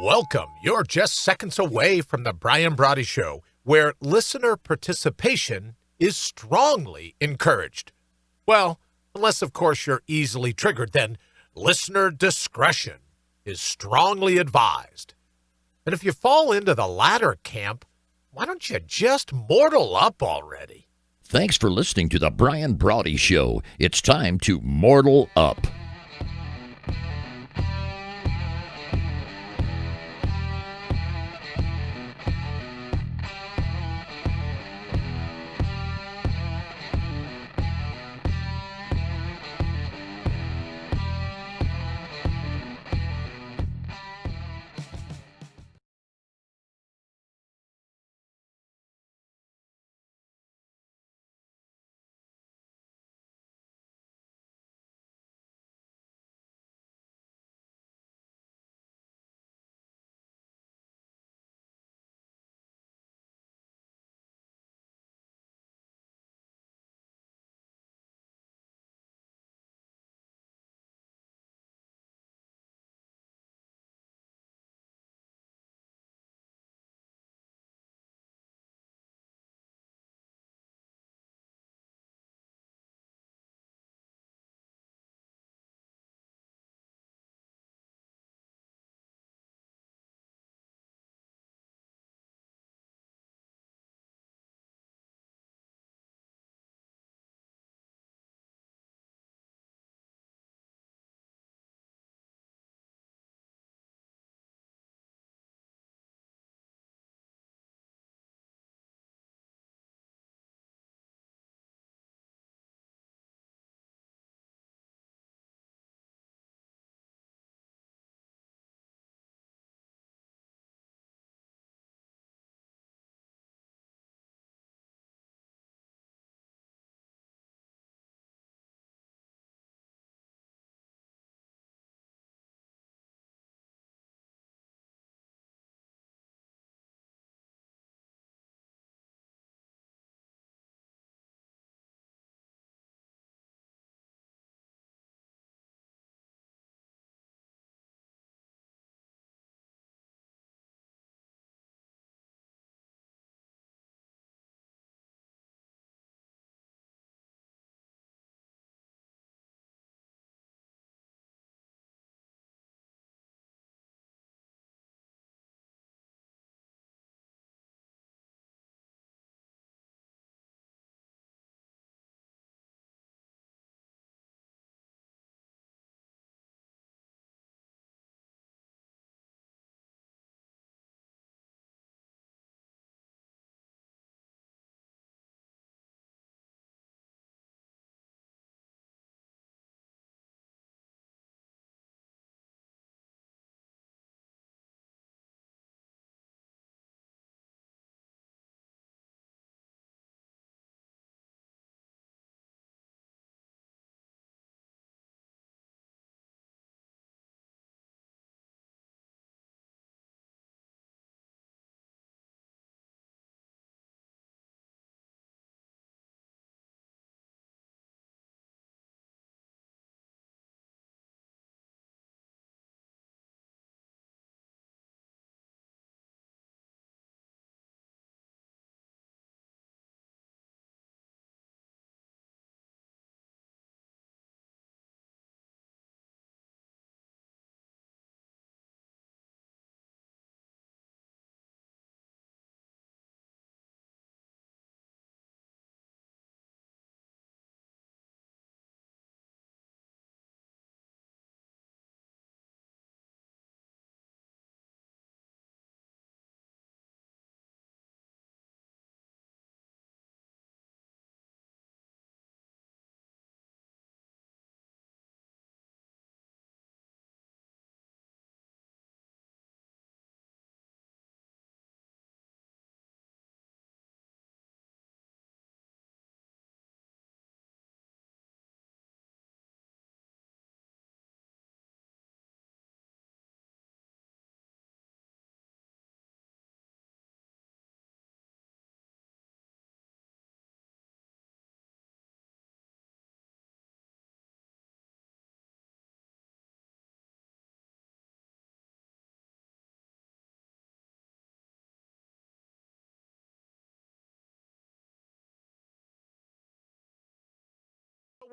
Welcome. You're just seconds away from the Brian Brawdy Show, where listener participation is strongly encouraged. Well, unless, of course, you're easily triggered, then listener discretion is strongly advised. And if you fall into the latter camp, why don't you just mortal up already? Thanks for listening to the Brian Brawdy Show. It's time to mortal up.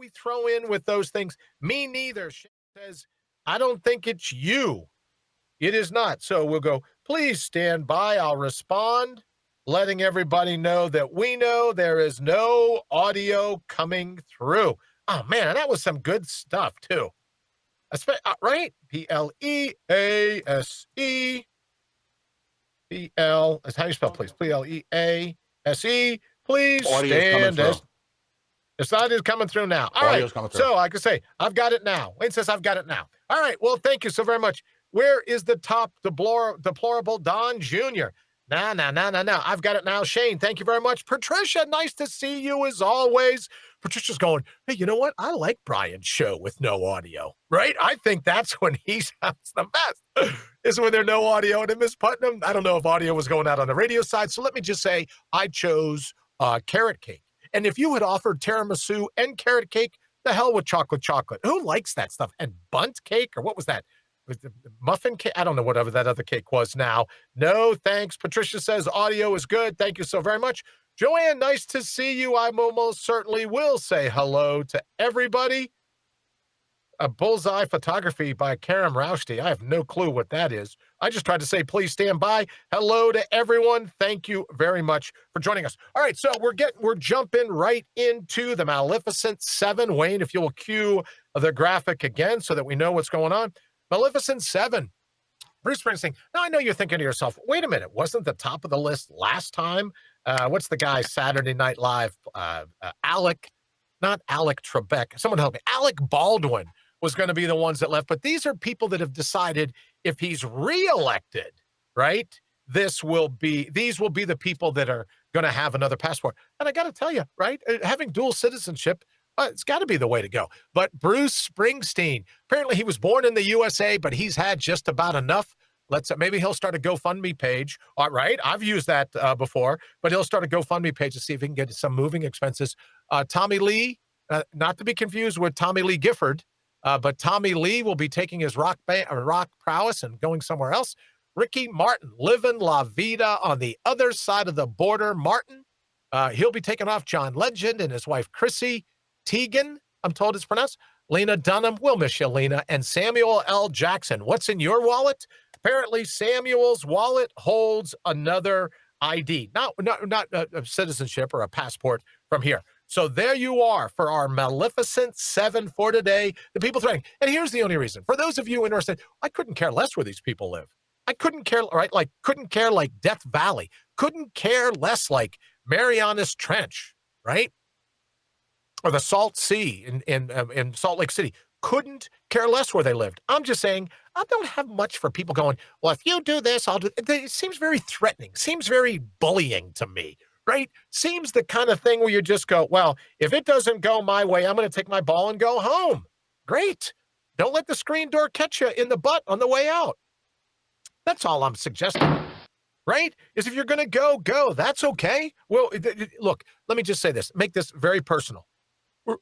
we throw in with those things. Me neither. Shane says, I don't think it's you. It is not. So we'll go, please stand by. I'll respond, letting everybody know that we know there is no audio coming through. Oh, man, that was some good stuff, too. Right? Please. P-L, that's how you spell please. P-L-E-A-S-E. Please stand as. It's not is coming through now. All right. So I can say, I've got it now. Wayne says, I've got it now. All right. Well, thank you so very much. Where is the top deplorable Don Jr.? Nah. I've got it now. Shane, thank you very much. Patricia, nice to see you as always. Patricia's going, hey, you know what? I like Brian's show with no audio, right? I think that's when he sounds the best, is when there's no audio. And Miss Putnam, I don't know if audio was going out on the radio side. So let me just say I chose carrot cake. And if you had offered tiramisu and carrot cake, the hell with chocolate. Who likes that stuff? And bundt cake, or what was that? With the muffin cake? I don't know whatever that other cake was now. No, thanks. Patricia says audio is good. Thank you so very much. Joanne, nice to see you. I almost certainly will say hello to everybody. A bullseye photography by Karam Raushti. I have no clue what that is. I just tried to say, please stand by. Hello to everyone. Thank you very much for joining us. All right, so we're jumping right into the Maleficent 7. Wayne, if you'll cue the graphic again so that we know what's going on. Maleficent 7. Bruce Springsteen. Now, I know you're thinking to yourself, wait a minute, wasn't the top of the list last time? What's the guy, Saturday Night Live? Not Alec Trebek. Someone help me. Alec Baldwin was going to be the ones that left. But these are people that have decided if he's reelected, right, these will be the people that are going to have another passport. And I got to tell you, right, having dual citizenship, it's got to be the way to go. But Bruce Springsteen, apparently he was born in the USA, but he's had just about enough. Maybe he'll start a GoFundMe page. All right, I've used that before, but he'll start a GoFundMe page to see if he can get some moving expenses. Tommy Lee, not to be confused with Tommy Lee Gifford, but Tommy Lee will be taking his rock prowess and going somewhere else. Ricky Martin, living La Vida on the other side of the border. Martin, he'll be taking off John Legend and his wife Chrissy Teigen, I'm told it's pronounced. Lena Dunham, we'll miss you, Lena. And Samuel L. Jackson. What's in your wallet? Apparently, Samuel's wallet holds another ID, not a citizenship or a passport from here. So there you are for our Maleficent 7 for today. The people threatening. And here's the only reason. For those of you interested, I couldn't care less where these people live. I couldn't care, right? Like, couldn't care like Death Valley. Couldn't care less like Marianas Trench, right? Or the Salt Sea in Salt Lake City. Couldn't care less where they lived. I'm just saying, I don't have much for people going, well, if you do this, I'll do it. It seems very threatening. Seems very bullying to me, right? Seems the kind of thing where you just go, well, if it doesn't go my way, I'm going to take my ball and go home. Great. Don't let the screen door catch you in the butt on the way out. That's all I'm suggesting, right? Is if you're going to go. That's okay. Well, look, let me just say this. Make this very personal.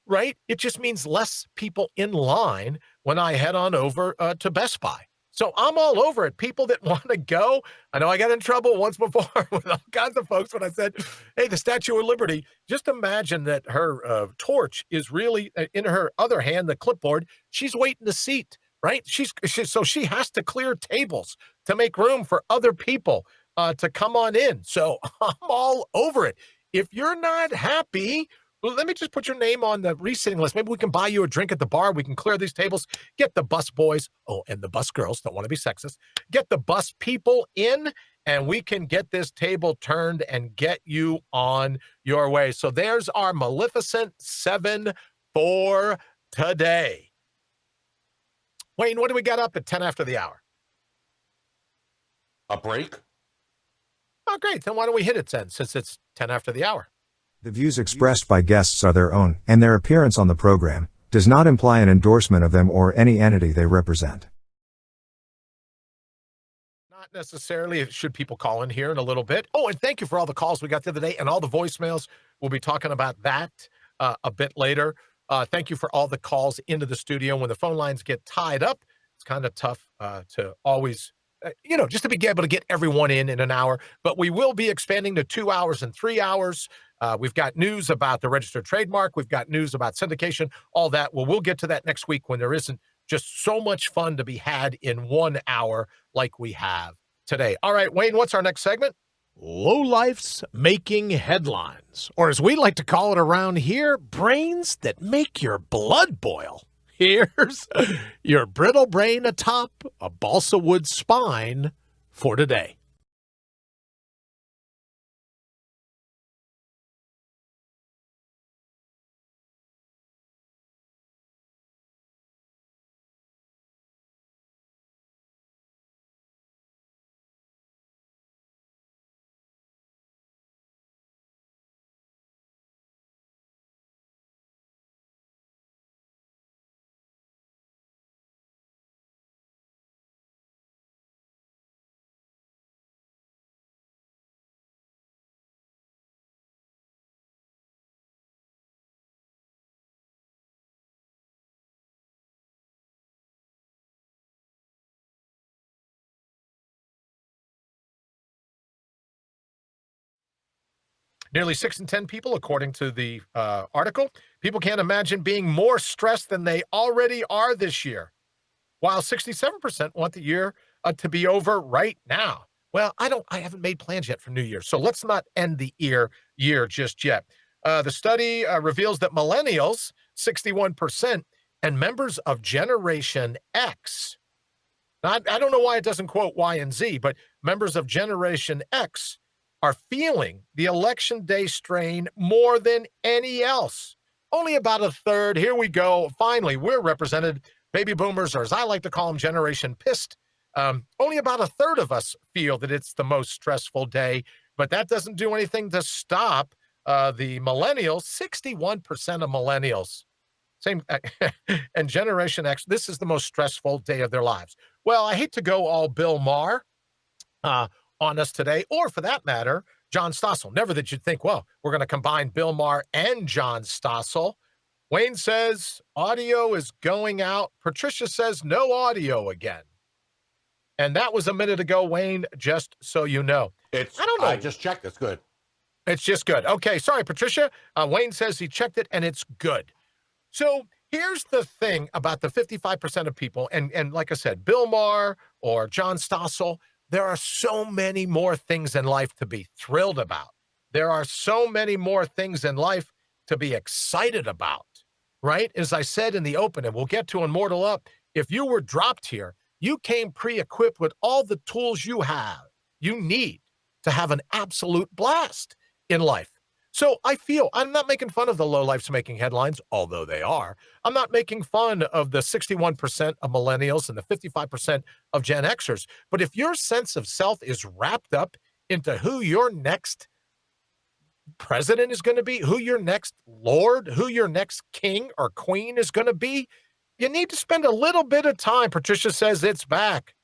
Right? It just means less people in line when I head on over to Best Buy. So I'm all over it. People that want to go. I know I got in trouble once before with all kinds of folks when I said, hey, the Statue of Liberty, just imagine that her torch is really in her other hand, the clipboard. She's waiting a seat, right? So she has to clear tables to make room for other people to come on in. So I'm all over it. If you're not happy, well, let me just put your name on the resitting list. Maybe we can buy you a drink at the bar. We can clear these tables. Get the bus boys. Oh, and the bus girls. Don't want to be sexist. Get the bus people in, and we can get this table turned and get you on your way. So there's our Maleficent 7 for today. Wayne, what do we got up at 10 after the hour? A break? Oh, great. Then why don't we hit it then, since it's 10 after the hour? The views expressed by guests are their own, and their appearance on the program does not imply an endorsement of them or any entity they represent. Not necessarily. Should people call in here in a little bit? Oh, and thank you for all the calls we got the other day and all the voicemails. We'll be talking about that a bit later. Thank you for all the calls into the studio. When the phone lines get tied up, it's kind of tough to always just to be able to get everyone in an hour. But we will be expanding to 2 hours and 3 hours. We've got news about the registered trademark. We've got news about syndication, all that. Well, we'll get to that next week when there isn't just so much fun to be had in 1 hour like we have today. All right, Wayne, what's our next segment? Lowlifes making headlines, or as we like to call it around here, brains that make your blood boil. Here's your brittle brain atop a balsa wood spine for today. Nearly 6 in 10 people, according to the article, people can't imagine being more stressed than they already are this year, while 67% want the year to be over right now. Well, I haven't made plans yet for New Year, so let's not end the year just yet. The study reveals that millennials, 61%, and members of Generation X, now, I don't know why it doesn't quote Y and Z, but members of Generation X are feeling the election day strain more than any else. Only about a third. Here we go. Finally, we're represented. Baby boomers, or as I like to call them, Generation Pissed. Only about a third of us feel that it's the most stressful day, but that doesn't do anything to stop the millennials. 61% of millennials, same, and Generation X, this is the most stressful day of their lives. Well, I hate to go all Bill Maher on us today, or for that matter, John Stossel. Never that you'd think, well, we're going to combine Bill Maher and John Stossel. Wayne says audio is going out. Patricia says no audio again. And that was a minute ago, Wayne, just so you know. I don't know. I just checked. It's good. It's just good. Okay, sorry, Patricia. Wayne says he checked it, and it's good. So here's the thing about the 55% of people, and like I said, Bill Maher or John Stossel, there are so many more things in life to be thrilled about. There are so many more things in life to be excited about, right? As I said in the open, and we'll get to Immortal Up, if you were dropped here, you came pre-equipped with all the tools you need to have an absolute blast in life. So I feel I'm not making fun of the lowlifes making headlines, although they are. I'm not making fun of the 61% of millennials and the 55% of Gen Xers. But if your sense of self is wrapped up into who your next president is going to be, who your next lord, who your next king or queen is going to be, you need to spend a little bit of time. Patricia says it's back.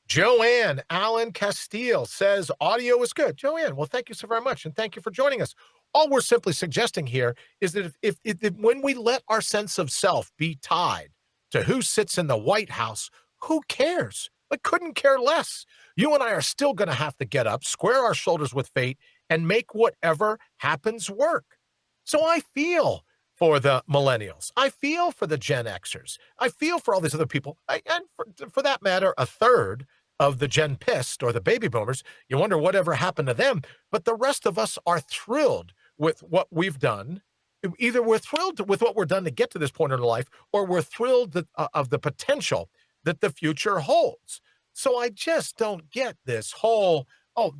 Joanne Allen Castile says audio is good. Joanne, well, thank you so very much, and thank you for joining us. All we're simply suggesting here is that if when we let our sense of self be tied to who sits in the White House, who cares? I couldn't care less. You and I are still going to have to get up, square our shoulders with fate, and make whatever happens work. So I feel for the millennials. I feel for the Gen Xers. I feel for all these other people. And for that matter, a third of the Gen Pissed or the baby boomers. You wonder whatever happened to them. But the rest of us are thrilled with what we've done. Either we're thrilled with what we're done to get to this point in our life, or we're thrilled of the potential that the future holds. So I just don't get this whole,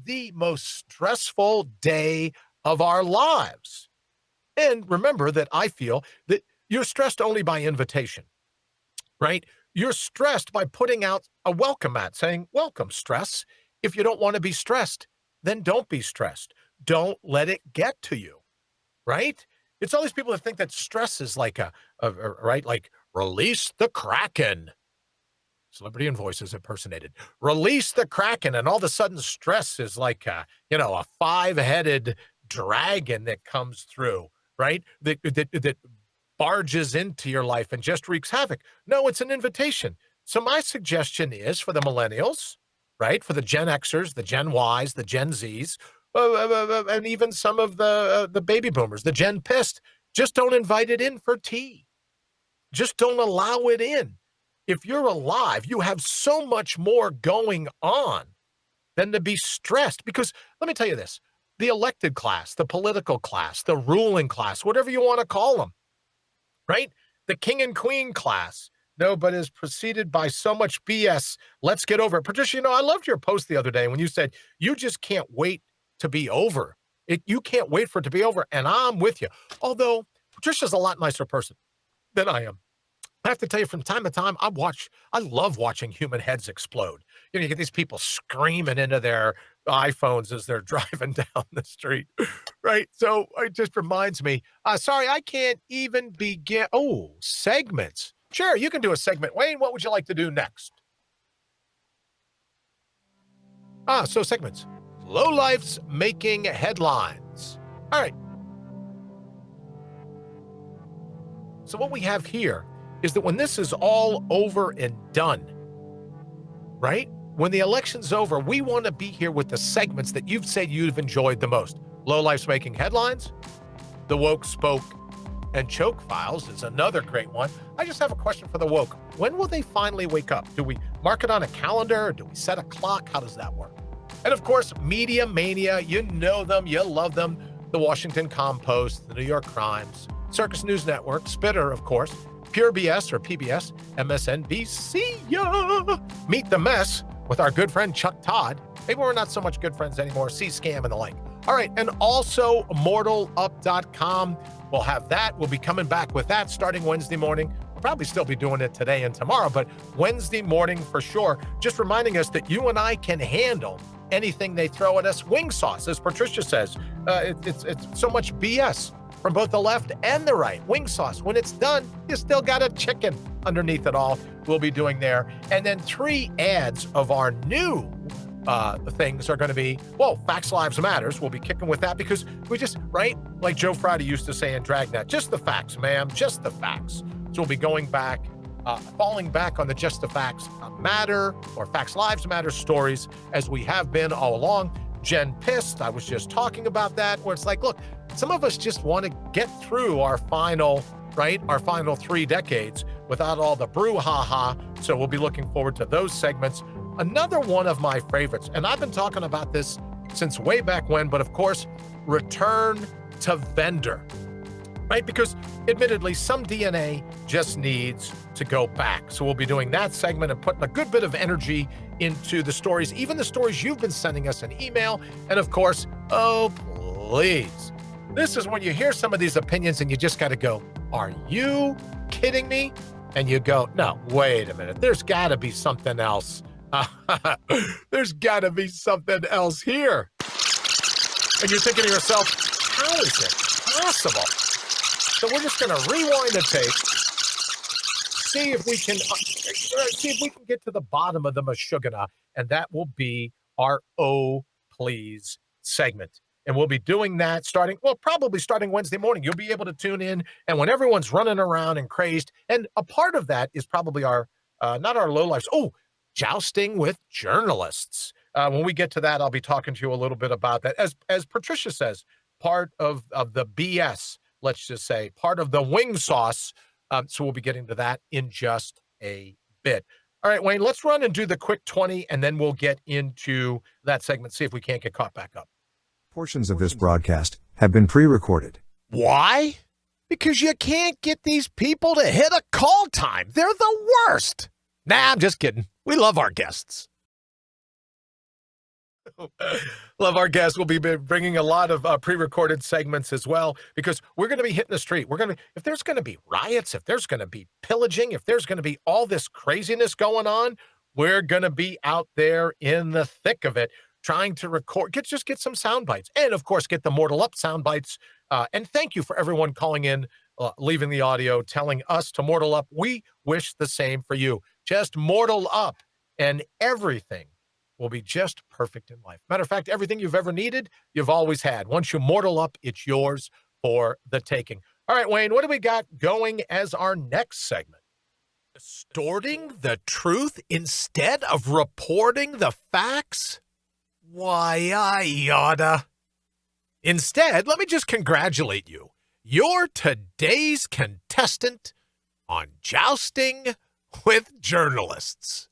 the most stressful day of our lives. And remember that I feel that you're stressed only by invitation, right? You're stressed by putting out a welcome mat saying, welcome, stress. If you don't want to be stressed, then don't be stressed. Don't let it get to you, right? It's all these people that think that stress is like right? Like release the Kraken. Celebrity and Voices impersonated. Release the Kraken. And all of a sudden stress is like, a 5-headed dragon that comes through. Right? That barges into your life and just wreaks havoc. No, it's an invitation So my suggestion is for the millennials, right? For the Gen Xers, the Gen Ys, the Gen Zs, and even some of the baby boomers, the Gen Pissed, just don't invite it in for tea. Just don't allow it in. If you're alive, you have so much more going on than to be stressed. Because let me tell you this, the elected class, the political class, the ruling class, whatever you want to call them, right? The king and queen class. No, but is preceded by so much BS. Let's get over it. Patricia, I loved your post the other day when you said you just can't wait to be over. You can't wait for it to be over, and I'm with you. Although Patricia's a lot nicer person than I am. I have to tell you, from time to time, I love watching human heads explode. You get these people screaming into their iPhones as they're driving down the street, right? So it just reminds me, sorry, I can't even begin. Oh, segments. Sure, you can do a segment. Wayne, what would you like to do next? So segments. Lowlifes making headlines. All right. So what we have here is that when this is all over and done, right? When the election's over, we want to be here with the segments that you've said you've enjoyed the most. Lowlifes making headlines, the woke spoke and choke files is another great one. I just have a question for the woke. When will they finally wake up? Do we mark it on a calendar? Do we set a clock? How does that work? And of course, Media Mania, you know them, you love them. The Washington Compost, the New York Crimes, Circus News Network, Spitter, of course, Pure BS or PBS, MSNBC. Meet the Mess with our good friend Chuck Todd. Maybe we're not so much good friends anymore. C-Scam and the like. All right, and also mortalup.com. We'll have that. We'll be coming back with that starting Wednesday morning. We'll probably still be doing it today and tomorrow, but Wednesday morning for sure. Just reminding us that you and I can handle anything they throw at us. Wing sauce, as Patricia says. It's so much BS from both the left and the right. Wing sauce, when it's done, you still got a chicken underneath it all. We'll be doing there. And then 3 ads of our new things are going to be, Facts Lives Matters. We'll be kicking with that because we just, right? Like Joe Friday used to say in Dragnet, just the facts, ma'am, just the facts. So we'll be going back, falling back on the Just the Facts Matter or Facts Lives Matter stories as we have been all along. Gen Pissed, I was just talking about that, where it's like, look, some of us just want to get through our final 3 decades without all the brouhaha. So we'll be looking forward to those segments. Another one of my favorites, and I've been talking about this since way back when, but of course, return to vendor, right? Because admittedly, some DNA just needs to go back. So we'll be doing that segment and putting a good bit of energy into the stories, even the stories you've been sending us an email. And of course, oh, please. This is when you hear some of these opinions and you just got to go, are you kidding me? And you go, no, wait a minute. There's got to be something else. There's got to be something else here. And you're thinking to yourself, how is it possible? So we're just going to rewind the tape, see if we can get to the bottom of the Meshuggah, and that will be our Oh Please segment. And we'll be doing that probably starting Wednesday morning. You'll be able to tune in, and when everyone's running around and crazed, and a part of that is probably our, not our lowlifes, jousting with journalists. When we get to that, I'll be talking to you a little bit about that. As Patricia says, part of the BS, let's just say, part of the wing sauce. So we'll be getting to that in just a bit. All right, Wayne, let's run and do the quick 20, and then we'll get into that segment, see if we can't get caught back up. Portions of this broadcast have been pre-recorded. Why? Because you can't get these people to hit a call time. They're the worst. Nah, I'm just kidding. We love our guests. Love our guests. We'll be bringing a lot of pre-recorded segments as well, because we're going to be hitting the street. If there's going to be riots, if there's going to be pillaging, if there's going to be all this craziness going on, we're going to be out there in the thick of it, trying to record, get some sound bites, and of course, get the Mortal Up sound bites. And thank you for everyone calling in, leaving the audio, telling us to Mortal Up. We wish the same for you. Just Mortal Up, and everything will be just perfect in life. Matter of fact, everything you've ever needed, you've always had. Once you Mortal Up, it's yours for the taking. All right, Wayne, what do we got going as our next segment? Distorting the truth instead of reporting the facts? Why, I oughta. Instead, let me just congratulate you. You're today's contestant on Jousting with Journalists.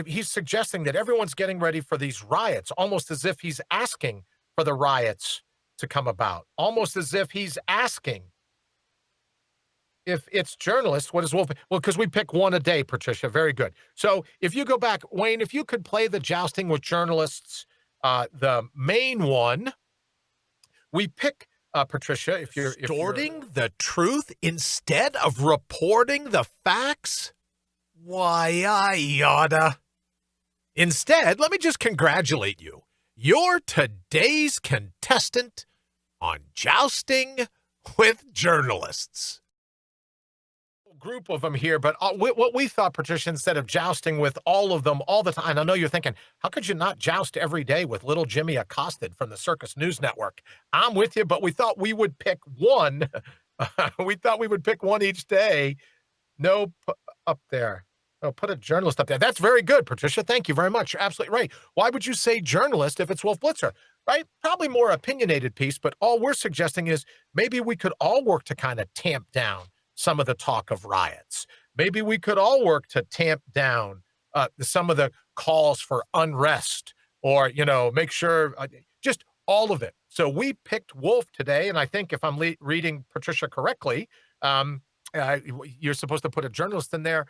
He's suggesting that everyone's getting ready for these riots, almost as if he's asking for the riots to come about, almost as if he's asking if it's journalists, what is Wolf? Well, because we pick one a day, Patricia. Very good. So if you go back, Wayne, if you could play the Jousting with Journalists, the main one, we pick Patricia. If you're distorting the truth instead of reporting the facts. Why, I oughta. Instead, let me just congratulate you. You're today's contestant on Jousting with Journalists. Group of them here, but what we thought, Patricia, instead of jousting with all of them all the time, I know you're thinking, how could you not joust every day with little Jimmy Accosted from the Circus News Network? I'm with you, but we thought we would pick one. We thought we would pick one each day. No, up there. Oh, put a journalist up there. That's very good, Patricia. Thank you very much. You're absolutely right. Why would you say journalist if it's Wolf Blitzer, right? Probably more opinionated piece, but all we're suggesting is maybe we could all work to kind of tamp down some of the talk of riots. Maybe we could all work to tamp down some of the calls for unrest or, make sure just all of it. So we picked Wolf today, and I think if I'm reading Patricia correctly, you're supposed to put a journalist in there,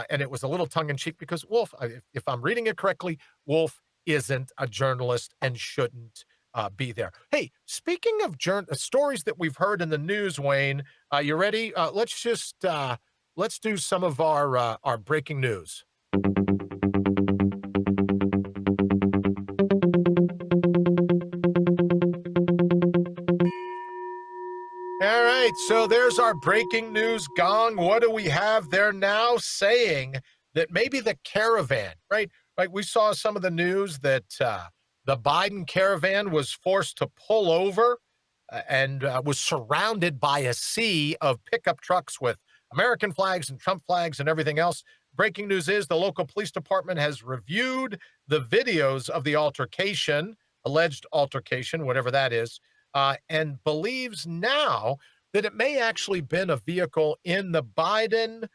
and it was a little tongue-in-cheek because Wolf, if I'm reading it correctly, Wolf isn't a journalist and shouldn't be there. Hey, speaking of stories that we've heard in the news, Wayne, you ready? Let's do some of our breaking news. All right, so there's our breaking news gong. What do we have? They're now saying that maybe the caravan, right? Like we saw some of the news that the Biden caravan was forced to pull over and was surrounded by a sea of pickup trucks with American flags and Trump flags and everything else. Breaking news is the local police department has reviewed the videos of the altercation, alleged altercation, whatever that is, and believes now that it may actually been a vehicle in the Biden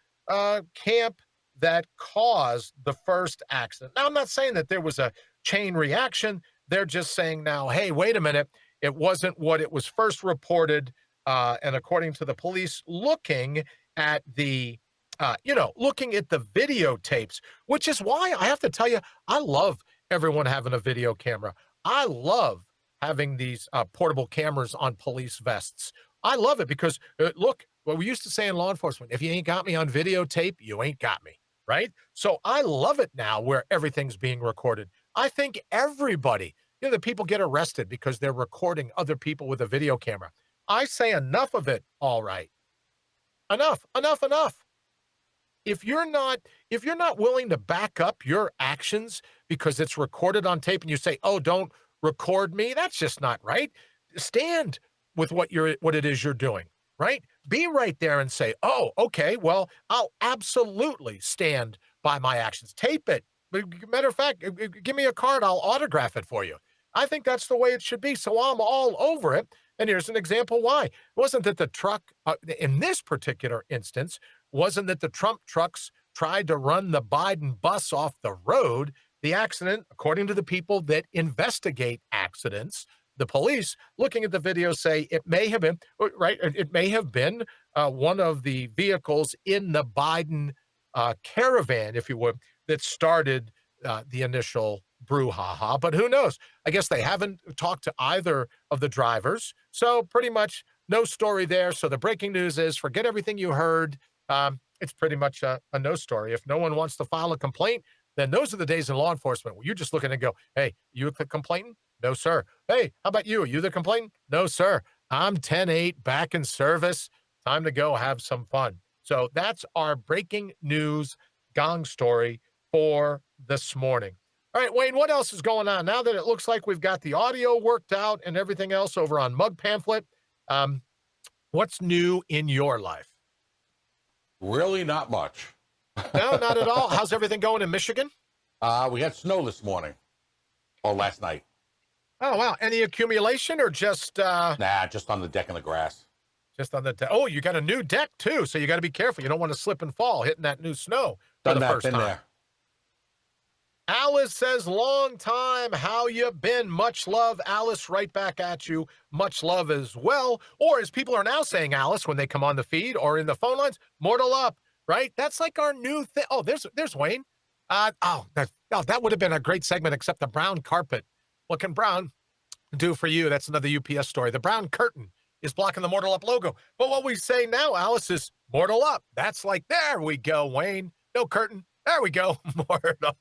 camp that caused the first accident. Now, I'm not saying that there was a chain reaction. They're just saying now, hey, wait a minute. It wasn't what it was first reported. And according to the police, looking at the videotapes, which is why I have to tell you, I love everyone having a video camera. I love having these portable cameras on police vests. I love it because, look, what we used to say in law enforcement, if you ain't got me on videotape, you ain't got me, right? So I love it now where everything's being recorded. I think everybody, the people get arrested because they're recording other people with a video camera. I say enough of it, all right. Enough. If you're not willing to back up your actions because it's recorded on tape and you say, oh, don't record me, that's just not right. Stand with what it is you're doing, right? Be right there and say, oh, okay, well, I'll absolutely stand by my actions. Tape it. Matter of fact, give me a card, I'll autograph it for you. I think that's the way it should be. So I'm all over it. And here's an example why. It wasn't that the truck, in this particular instance, wasn't that the Trump trucks tried to run the Biden bus off the road. The accident, according to the people that investigate accidents, the police looking at the video say it may have been, right, it may have been one of the vehicles in the Biden caravan, if you would, that started the initial brouhaha. But who knows? I guess they haven't talked to either of the drivers. So pretty much no story there. So the breaking news is forget everything you heard. It's pretty much a no story. If no one wants to file a complaint, then those are the days in law enforcement where you're just looking and go, hey, you the complainant? No, sir. Hey, how about you? Are you the complainant? No, sir. I'm 10-8, back in service. Time to go have some fun. So that's our breaking news gong story for this morning. All right, Wayne, what else is going on? Now that it looks like we've got the audio worked out and everything else over on Mug Pamphlet, what's new in your life? Really not much. No, not at all. How's everything going in Michigan? We had snow this morning. Or last night. Oh, wow. Any accumulation or just... Nah, just on the deck and the grass. Just on the deck. Oh, you got a new deck, too, so you got to be careful. You don't want to slip and fall hitting that new snow for the first time. There. Alice says, long time, how you been? Much love, Alice, right back at you. Much love as well. Or as people are now saying, Alice, when they come on the feed or in the phone lines, mortal up, right? That's like our new thing. Oh, there's Wayne. That would have been a great segment, except the brown carpet. What can brown do for you? That's another UPS story. The brown curtain is blocking the mortal up logo. But what we say now, Alice, is mortal up. That's like, there we go, Wayne. No curtain. There we go. Mortal.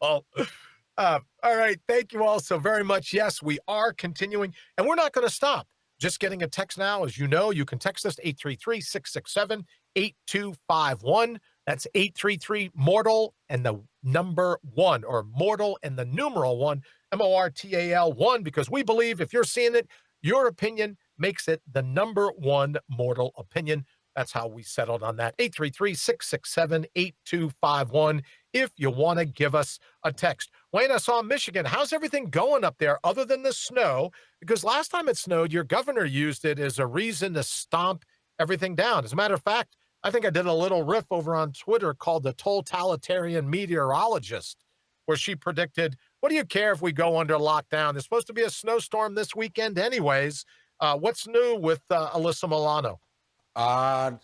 All right. Thank you all so very much. Yes, we are continuing, and we're not going to stop. Just getting a text now. As you know, you can text us 833-667-8251. That's 833-MORTAL and the number 1, or mortal and the numeral 1, MORTAL 1, because we believe if you're seeing it, your opinion makes it the number 1 mortal opinion. That's how we settled on that. 833-667-8251 if you want to give us a text. Wayne, I saw Michigan. How's everything going up there other than the snow? Because last time it snowed, your governor used it as a reason to stomp everything down. As a matter of fact, I think I did a little riff over on Twitter called the Totalitarian Meteorologist, where she predicted, what do you care if we go under lockdown? There's supposed to be a snowstorm this weekend anyways. What's new with Alyssa Milano?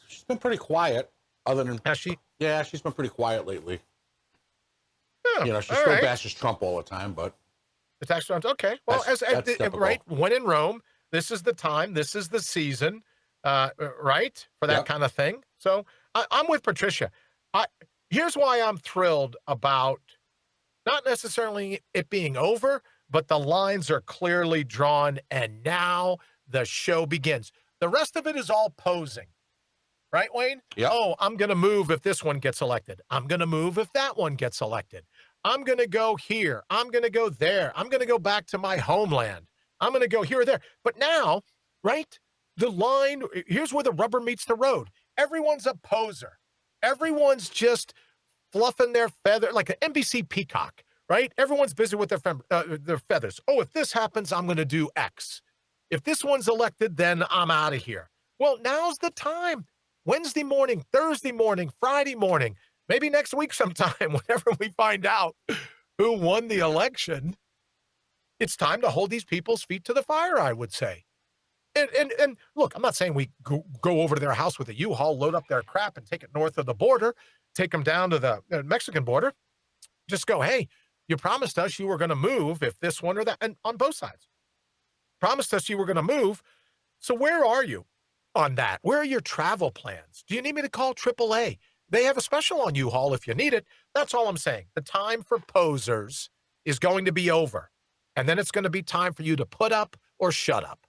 She's been pretty quiet. Other than Has she? Yeah, she's been pretty quiet lately. Yeah, She still bashes Trump all the time, but the tax returns. Okay, well, that's right. When in Rome, this is the time. This is the season, right, for that kind of thing. So I'm with Patricia. Here's why I'm thrilled about not necessarily it being over, but the lines are clearly drawn, and now the show begins. The rest of it is all posing. Right, Wayne? Yep. Oh, I'm going to move if this one gets elected. I'm going to move if that one gets elected. I'm going to go here. I'm going to go there. I'm going to go back to my homeland. I'm going to go here or there. But now, right, the line, here's where the rubber meets the road. Everyone's a poser. Everyone's just fluffing their feather like an NBC peacock, right? Everyone's busy with their feathers. Oh, if this happens, I'm going to do X. If this one's elected, then I'm out of here. Well, now's the time. Wednesday morning, Thursday morning, Friday morning, maybe next week sometime, whenever we find out who won the election, it's time to hold these people's feet to the fire, I would say. And look, I'm not saying we go over to their house with a U-Haul, load up their crap and take it north of the border, take them down to the Mexican border. Just go, hey, you promised us you were going to move if this one or that, and on both sides. Promised us you were going to move. So where are you on that? Where are your travel plans? Do you need me to call AAA? They have a special on U-Haul if you need it. That's all I'm saying. The time for posers is going to be over. And then it's going to be time for you to put up or shut up.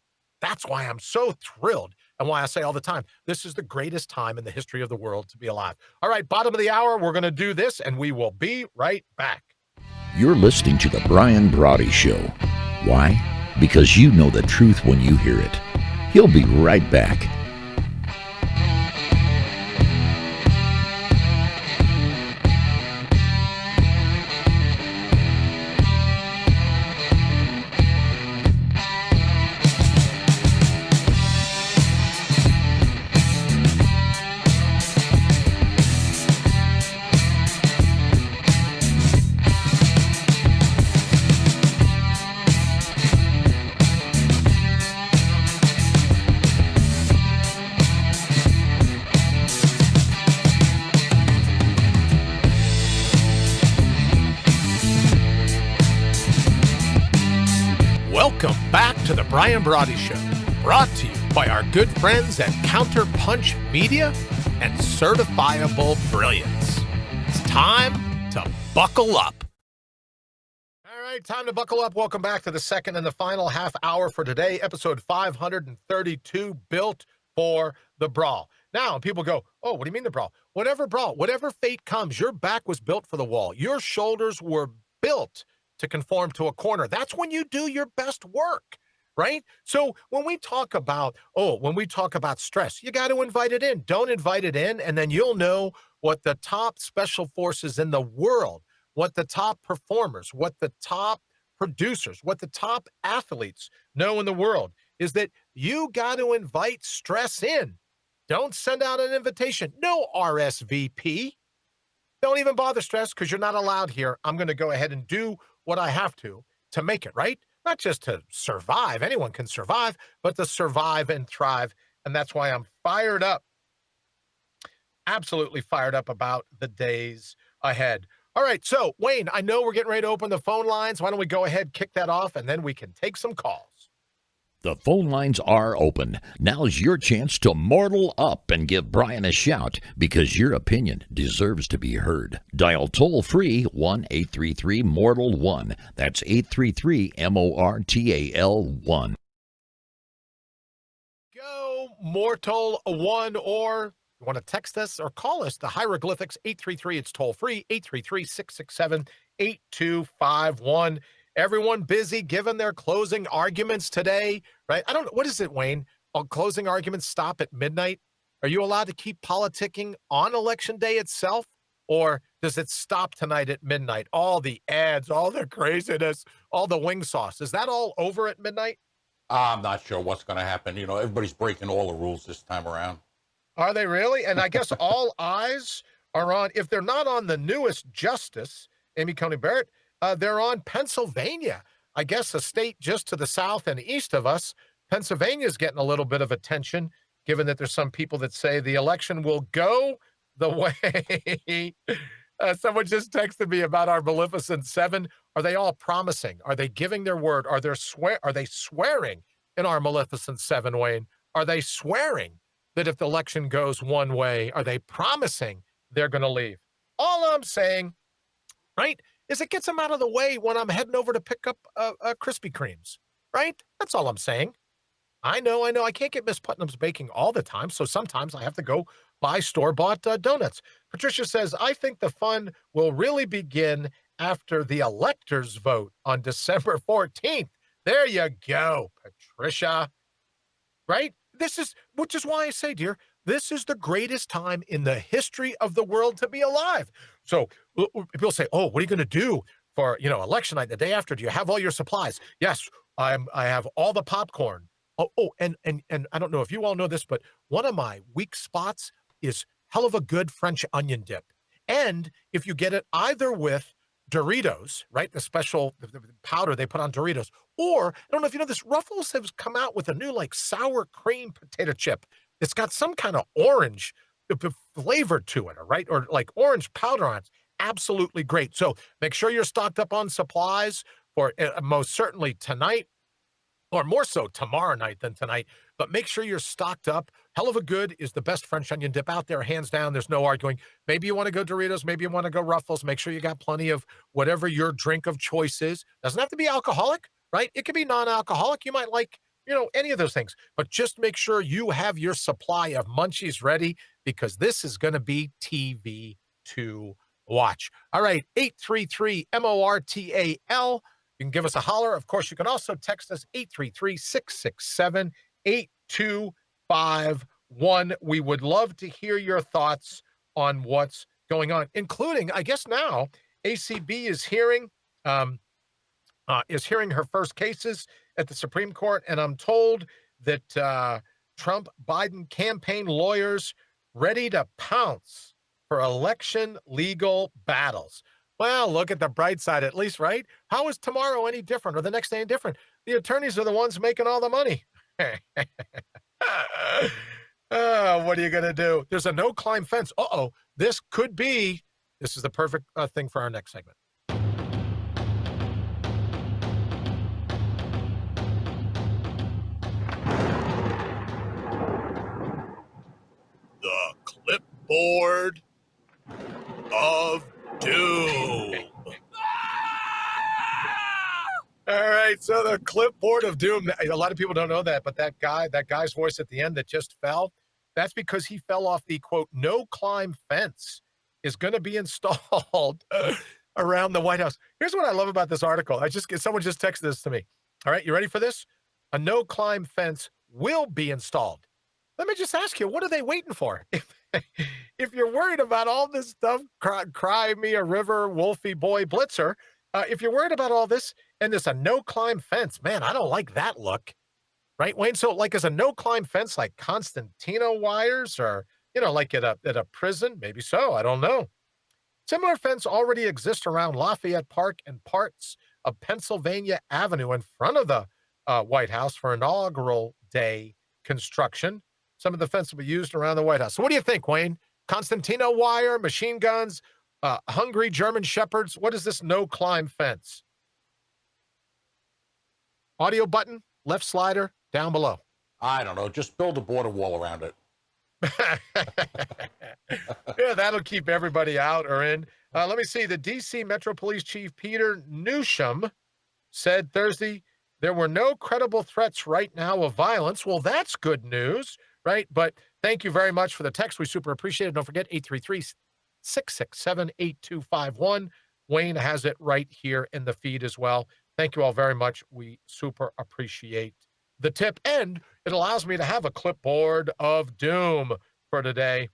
That's why I'm so thrilled and why I say all the time, this is the greatest time in the history of the world to be alive. All right, bottom of the hour, we're going to do this, and we will be right back. You're listening to The Brian Brawdy Show. Why? Because you know the truth when you hear it. He'll be right back. Welcome back to the Brian Brawdy Show, brought to you by our good friends at Counterpunch Media and Certifiable Brilliance. It's time to buckle up. All right, time to buckle up. Welcome back to the second and the final half hour for today, episode 532, built for the Brawl. Now, people go, oh, what do you mean the Brawl? Whatever Brawl, whatever fate comes, your back was built for the wall. Your shoulders were built to conform to a corner. That's when you do your best work, right? So when we talk about stress, you got to invite it in. Don't invite it in, and then you'll know what the top special forces in the world, what the top performers, what the top producers, what the top athletes know in the world is that you got to invite stress in. Don't send out an invitation. No RSVP. Don't even bother stress because you're not allowed here. I'm going to go ahead and do what I have to make it, right? Not just to survive. Anyone can survive, but to survive and thrive. And that's why I'm fired up. Absolutely fired up about the days ahead. All right, so Wayne, I know we're getting ready to open the phone lines. Why don't we go ahead, kick that off, and then we can take some calls. The phone lines are open. Now's your chance to mortal up and give Brian a shout because your opinion deserves to be heard. Dial toll-free 1-833-MORTAL-1. That's 833-MORTAL-1. Go Mortal 1, or you want to text us or call us, the hieroglyphics 833, it's toll-free, 833-667-8251. Everyone busy giving their closing arguments today, right? I don't know. What is it, Wayne? Closing arguments stop at midnight? Are you allowed to keep politicking on election day itself? Or does it stop tonight at midnight? All the ads, all the craziness, all the wing sauce. Is that all over at midnight? I'm not sure what's going to happen. You know, everybody's breaking all the rules this time around. Are they really? And I guess all eyes are on, if they're not on the newest justice, Amy Coney Barrett, they're on Pennsylvania. I guess a state just to the south and east of us. Pennsylvania's getting a little bit of attention, given that there's some people that say the election will go the way. Someone just texted me about our Maleficent 7. Are they all promising? Are they giving their word? Are they swearing in our Maleficent 7, Wayne? Are they swearing that if the election goes one way, are they promising they're going to leave? All I'm saying, right, is it gets them out of the way when I'm heading over to pick up Krispy Kremes, right? That's all I'm saying. I know. I can't get Miss Putnam's baking all the time, so sometimes I have to go buy store-bought donuts. Patricia says, I think the fun will really begin after the electors vote on December 14th. There you go, Patricia. Right? Which is why I say, dear, this is the greatest time in the history of the world to be alive. So people say, oh, what are you going to do for, election night, the day after? Do you have all your supplies? Yes, I have all the popcorn. And I don't know if you all know this, but one of my weak spots is hell of a good French onion dip. And if you get it either with Doritos, right, the special the powder they put on Doritos, or, I don't know if you know this, Ruffles has come out with a new, sour cream potato chip. It's got some kind of orange flavor to it, right? Or orange powder on it. Absolutely great. So make sure you're stocked up on supplies for most certainly tonight, or more so tomorrow night than tonight. But make sure you're stocked up. Hell of a Good is the best French onion dip out there, hands down. There's no arguing. Maybe you want to go Doritos. Maybe you want to go Ruffles. Make sure you got plenty of whatever your drink of choice is. Doesn't have to be alcoholic, right? It could be non-alcoholic. You might like any of those things, but just make sure you have your supply of munchies ready because this is going to be TV to watch. All right, 833-MORTAL. You can give us a holler. Of course, you can also text us 833-667-8251. We would love to hear your thoughts on what's going on, including, I guess now, ACB is hearing her first cases at the Supreme Court, and I'm told that Trump-Biden campaign lawyers ready to pounce for election legal battles. Well, look at the bright side at least, right? How is tomorrow any different or the next day any different? The attorneys are the ones making all the money. What are you going to do? There's a no-climb fence. This is the perfect thing for our next segment. clipboard of doom. All right, so the clipboard of doom. A lot of people don't know that, but that guy's voice at the end that just fell, that's because he fell off the, quote, no-climb fence is going to be installed around the White House. Here's what I love about this article. Someone just texted this to me. All right, you ready for this? A no-climb fence will be installed. Let me just ask you, what are they waiting for? If you're worried about all this stuff, cry me a river, Wolfie boy, Blitzer, if you're worried about all this and there's a no-climb fence, man, I don't like that look. Right, Wayne? So, like, is a no-climb fence like Constantino wires or, like at a prison? Maybe so. I don't know. Similar fence already exists around Lafayette Park and parts of Pennsylvania Avenue in front of the White House for inaugural day construction. Some of the fence will be used around the White House. So what do you think, Wayne? Constantino wire, machine guns, hungry German shepherds? What is this no-climb fence? Audio button, left slider, down below. I don't know. Just build a border wall around it. Yeah, that'll keep everybody out or in. Let me see. The D.C. Metro Police Chief Peter Newsham said Thursday there were no credible threats right now of violence. Well, that's good news, right? But thank you very much for the text. We super appreciate it. Don't forget, 833-667-8251. Wayne has it right here in the feed as well. Thank you all very much. We super appreciate the tip, and it allows me to have a clipboard of doom for today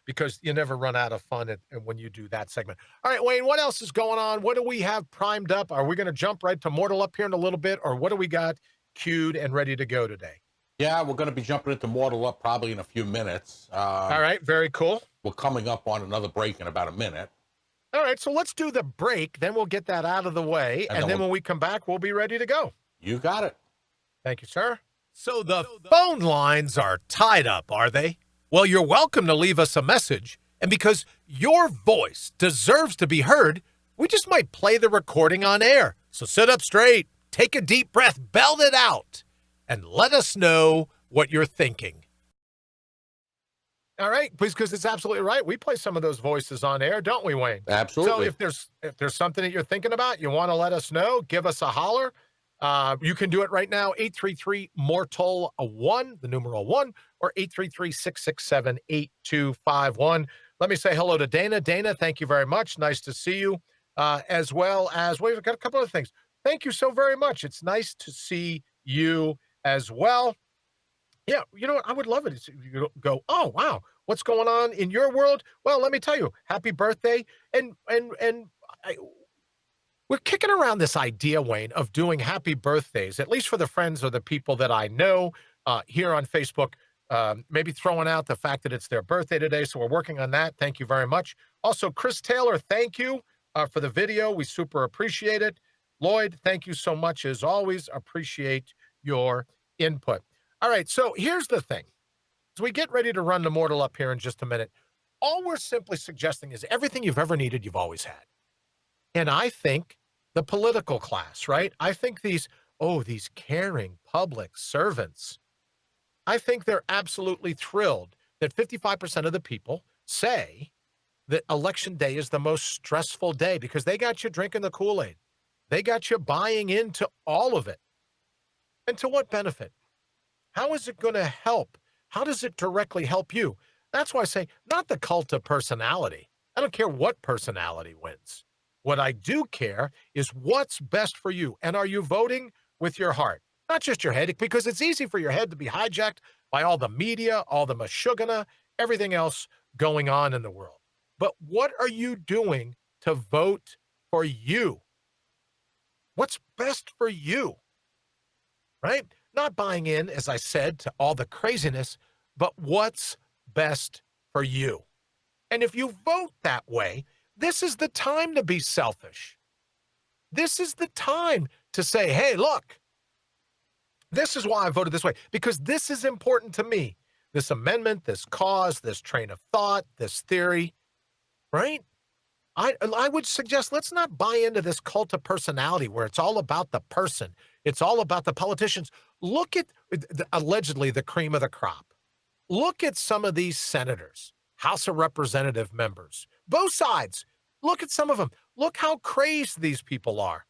because you never run out of fun when you do that segment. All right, Wayne, what else is going on? What do we have primed up? Are we going to jump right to Mortal Up here in a little bit, or what do we got queued and ready to go today? Yeah, we're going to be jumping into Mortal Up probably in a few minutes. All right, very cool. We're coming up on another break in about a minute. All right, so let's do the break, then we'll get that out of the way, and then when we come back, we'll be ready to go. You got it. Thank you, sir. So the phone lines are tied up, are they? Well, you're welcome to leave us a message, and because your voice deserves to be heard, we just might play the recording on air. So sit up straight, take a deep breath, belt it out, and let us know what you're thinking. All right, please, because it's absolutely right. We play some of those voices on air, don't we, Wayne? Absolutely. So if there's something that you're thinking about, you want to let us know, give us a holler. You can do it right now, 833-MORTAL-1, the numeral 1, or 833-667-8251. Let me say hello to Dana. Dana, thank you very much. Nice to see you, as well as we've got a couple of things. Thank you so very much. It's nice to see you as well. Yeah, you know what? I would love it. You go, oh, wow, what's going on in your world? Well, let me tell you, happy birthday. We're kicking around this idea, Wayne, of doing happy birthdays, at least for the friends or the people that I know here on Facebook, maybe throwing out the fact that it's their birthday today. So we're working on that. Thank you very much. Also, Chris Taylor, thank you for the video. We super appreciate it. Lloyd, thank you so much. As always, appreciate your input. All right, so here's the thing. As we get ready to run the Mortal Up here in just a minute, all we're simply suggesting is everything you've ever needed, you've always had. And I think the political class, right? I think these caring public servants, I think they're absolutely thrilled that 55% of the people say that election day is the most stressful day because they got you drinking the Kool-Aid. They got you buying into all of it. And to what benefit? How is it going to help? How does it directly help you? That's why I say, not the cult of personality. I don't care what personality wins. What I do care is what's best for you. And are you voting with your heart? Not just your head, because it's easy for your head to be hijacked by all the media, all the mashugana, everything else going on in the world. But what are you doing to vote for you? What's best for you? Right? Not buying in, as I said, to all the craziness, but what's best for you. And if you vote that way, this is the time to be selfish. This is the time to say, hey, look, this is why I voted this way, because this is important to me. This amendment, this cause, this train of thought, this theory, right? I would suggest let's not buy into this cult of personality where it's all about the person. It's all about the politicians. Look at allegedly the cream of the crop. Look at some of these senators. House of Representative members. Both sides. Look at some of them. Look how crazed these people are.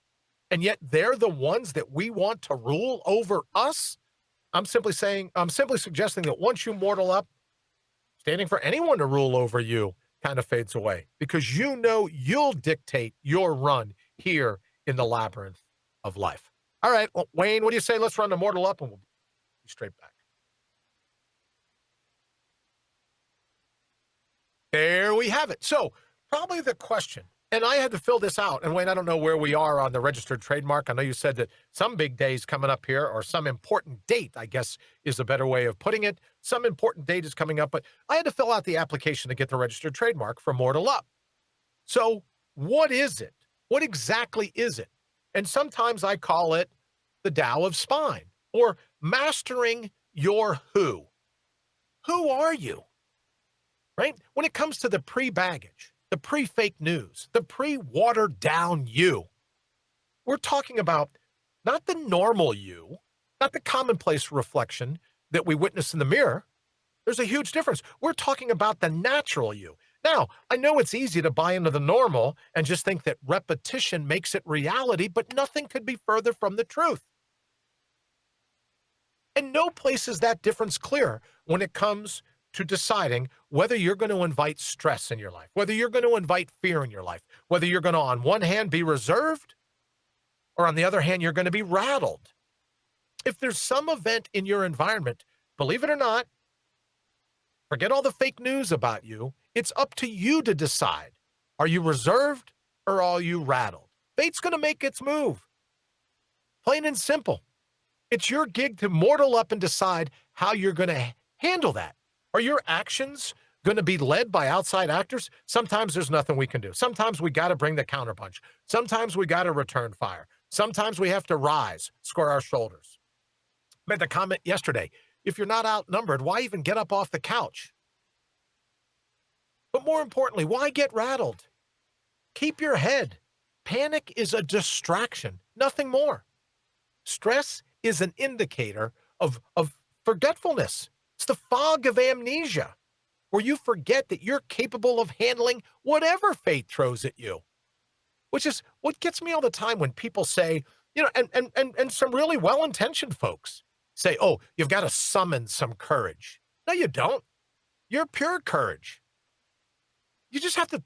And yet they're the ones that we want to rule over us. I'm simply suggesting that once you mortal up, standing for anyone to rule over you kind of fades away, because you know you'll dictate your run here in the labyrinth of life. All right, well, Wayne, what do you say? Let's run the mortal up and we'll be straight back. There we have it. So probably the question, and I had to fill this out, and Wayne, I don't know where we are on the registered trademark. I know you said that some big day's coming up here, or some important date, I guess is a better way of putting it. Some important date is coming up, but I had to fill out the application to get the registered trademark for Mortal Up. So what is it? What exactly is it? And sometimes I call it the Tao of Spine, or mastering your who. Who are you? Right? When it comes to the pre-baggage, the pre-fake news, the pre-watered down you, we're talking about not the normal you, not the commonplace reflection that we witness in the mirror. There's a huge difference. We're talking about the natural you. Now, I know it's easy to buy into the normal and just think that repetition makes it reality, but nothing could be further from the truth. And no place is that difference clear when it comes to deciding whether you're going to invite stress in your life, whether you're going to invite fear in your life, whether you're going to, on one hand, be reserved, or on the other hand, you're going to be rattled. If there's some event in your environment, believe it or not, forget all the fake news about you. It's up to you to decide. Are you reserved or are you rattled? Fate's going to make its move. Plain and simple. It's your gig to mortal up and decide how you're going to handle that. Are your actions going to be led by outside actors? Sometimes there's nothing we can do. Sometimes we got to bring the counterpunch. Sometimes we got to return fire. Sometimes we have to rise, square our shoulders. Made the comment yesterday, if you're not outnumbered, why even get up off the couch? But more importantly, why get rattled? Keep your head. Panic is a distraction, nothing more. Stress is an indicator of forgetfulness. It's the fog of amnesia, where you forget that you're capable of handling whatever fate throws at you, which is what gets me all the time when people say, and some really well-intentioned folks say, oh, you've got to summon some courage. No, you don't. You're pure courage. You just have to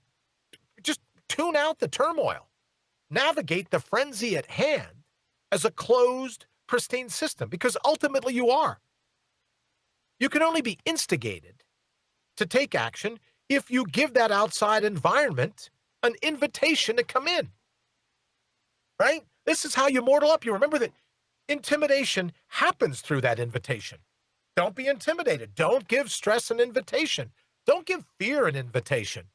just tune out the turmoil, navigate the frenzy at hand as a closed, pristine system, because ultimately you are. You can only be instigated to take action if you give that outside environment an invitation to come in. Right? This is how you mortal up. You remember that intimidation happens through that invitation. Don't be intimidated. Don't give stress an invitation. Don't give fear an invitation.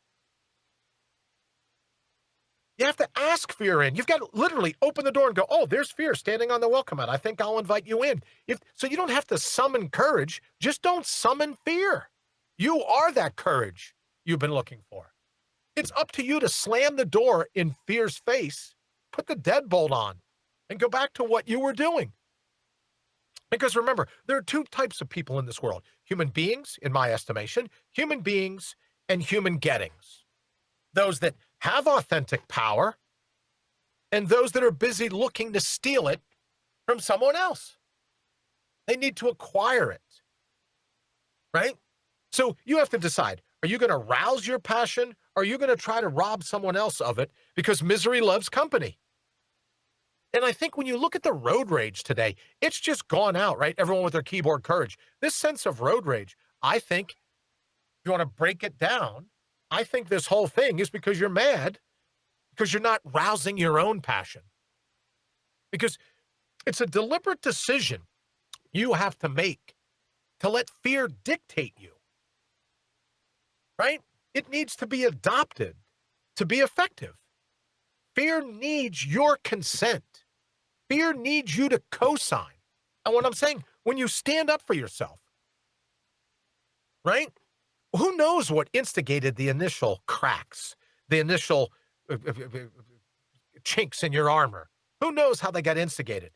You have to ask fear in. You've got to literally open the door and go, oh, there's fear standing on the welcome mat. I think I'll invite you in. So you don't have to summon courage. Just don't summon fear. You are that courage you've been looking for. It's up to you to slam the door in fear's face, put the deadbolt on, and go back to what you were doing. Because remember, there are two types of people in this world. Human beings, in my estimation, human beings and human gettings. Those that have authentic power and those that are busy looking to steal it from someone else. They need to acquire it, right? So you have to decide, are you going to rouse your passion or are you going to try to rob someone else of it because misery loves company? And I think when you look at the road rage today, it's just gone out, right? Everyone with their keyboard courage. This sense of road rage, I think, if you want to break it down, I think this whole thing is because you're mad, because you're not rousing your own passion. Because it's a deliberate decision you have to make to let fear dictate you, right? It needs to be adopted to be effective. Fear needs your consent. Fear needs you to co-sign. And what I'm saying, when you stand up for yourself, right? Who knows what instigated the initial cracks, the initial chinks in your armor? Who knows how they got instigated?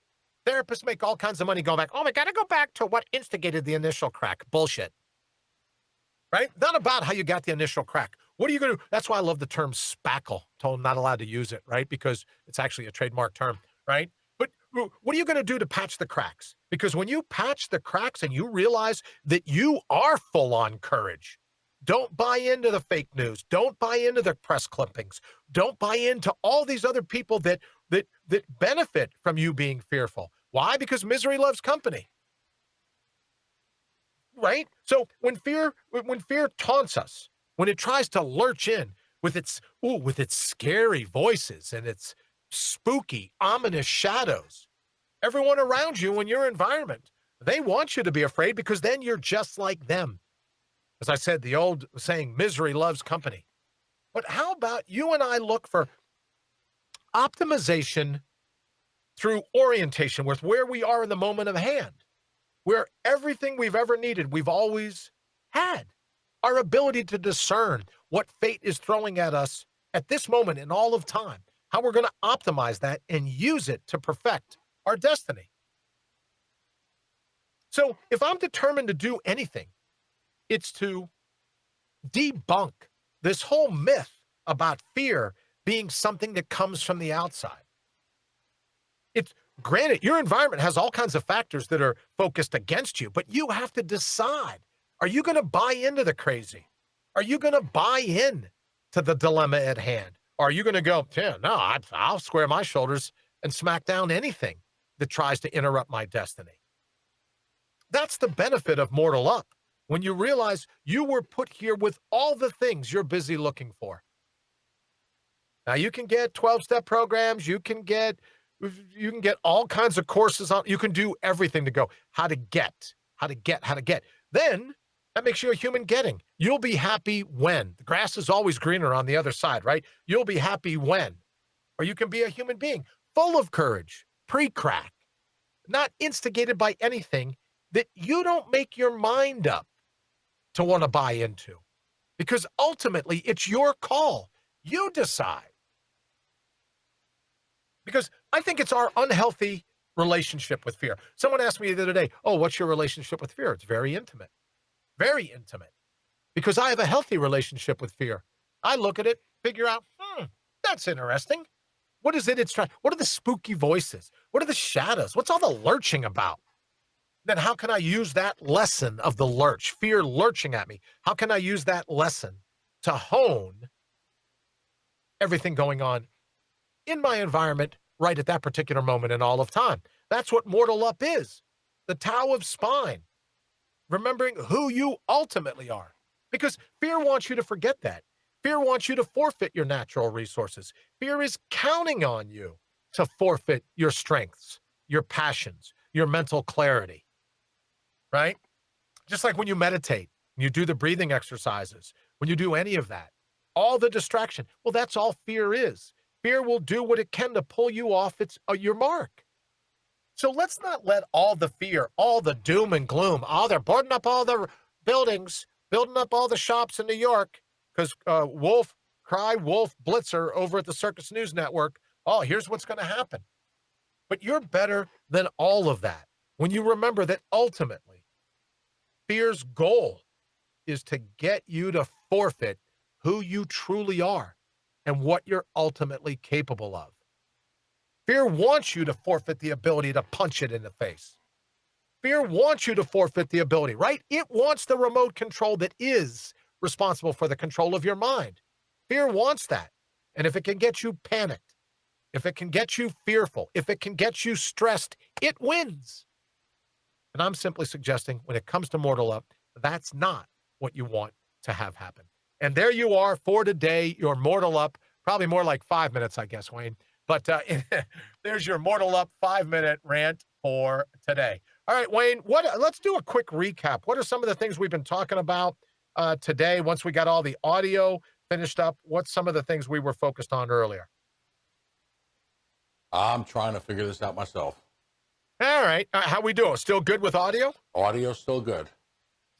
Therapists make all kinds of money going back, oh, we got to go back to what instigated the initial crack. Bullshit. right? Not about how you got the initial crack. What are you going to do? That's why I love the term spackle. Told I'm not allowed to use it, right? Because it's actually a trademark term, right? But what are you going to do to patch the cracks? Because when you patch the cracks and you realize that you are full on courage, don't buy into the fake news. Don't buy into the press clippings. Don't buy into all these other people that benefit from you being fearful. Why? Because misery loves company. Right? So when fear taunts us, when it tries to lurch in with its scary voices and its spooky, ominous shadows, everyone around you in your environment, they want you to be afraid because then you're just like them. As I said, the old saying, misery loves company. But how about you and I look for optimization through orientation with where we are in the moment of hand? Where everything we've ever needed, we've always had. Our ability to discern what fate is throwing at us at this moment in all of time, how we're going to optimize that and use it to perfect our destiny. So if I'm determined to do anything, it's to debunk this whole myth about fear being something that comes from the outside. It's granted, your environment has all kinds of factors that are focused against you, but you have to decide. Are you going to buy into the crazy? Are you going to buy in to the dilemma at hand? Or are you going to go, yeah, no, I'll square my shoulders and smack down anything that tries to interrupt my destiny? That's the benefit of Mortal Up, when you realize you were put here with all the things you're busy looking for. Now, you can get 12-step programs. You can get all kinds of courses on. You can do everything to go how to get. Then that makes you a human getting. You'll be happy when the grass is always greener on the other side, right? You'll be happy when, or you can be a human being full of courage, pre-crack, not instigated by anything that you don't make your mind up to want to buy into, because ultimately it's your call. You decide. Because I think it's our unhealthy relationship with fear. Someone asked me the other day, oh, what's your relationship with fear? It's very intimate. Very intimate. Because I have a healthy relationship with fear. I look at it, figure out, that's interesting. What is it it's trying? What are the spooky voices? What are the shadows? What's all the lurching about? Then how can I use that lesson of the lurch, fear lurching at me? How can I use that lesson to hone everything going on in my environment right at that particular moment in all of time? That's what Mortal Up is. The Tao of Spine. Remembering who you ultimately are. Because fear wants you to forget that. Fear wants you to forfeit your natural resources. Fear is counting on you to forfeit your strengths, your passions, your mental clarity. Right? Just like when you meditate, you do the breathing exercises, when you do any of that, all the distraction. Well, that's all fear is. Fear will do what it can to pull you off your mark. So let's not let all the fear, all the doom and gloom, they're boarding up all the buildings, building up all the shops in New York, because Wolf Blitzer over at the Circus News Network, here's what's going to happen. But you're better than all of that when you remember that ultimately fear's goal is to get you to forfeit who you truly are and what you're ultimately capable of. Fear wants you to forfeit the ability to punch it in the face. Fear wants you to forfeit the ability, right? It wants the remote control that is responsible for the control of your mind. Fear wants that. And if it can get you panicked, if it can get you fearful, if it can get you stressed, it wins. And I'm simply suggesting when it comes to Mortal Up, that's not what you want to have happen. And there you are for today, your Mortal Up, probably more like 5 minutes, I guess, Wayne. But there's your Mortal Up 5-minute rant for today. All right, Wayne, let's do a quick recap. What are some of the things we've been talking about today? Once we got all the audio finished up, what's some of the things we were focused on earlier? I'm trying to figure this out myself. All right. How we doing? Still good with audio? Audio's still good.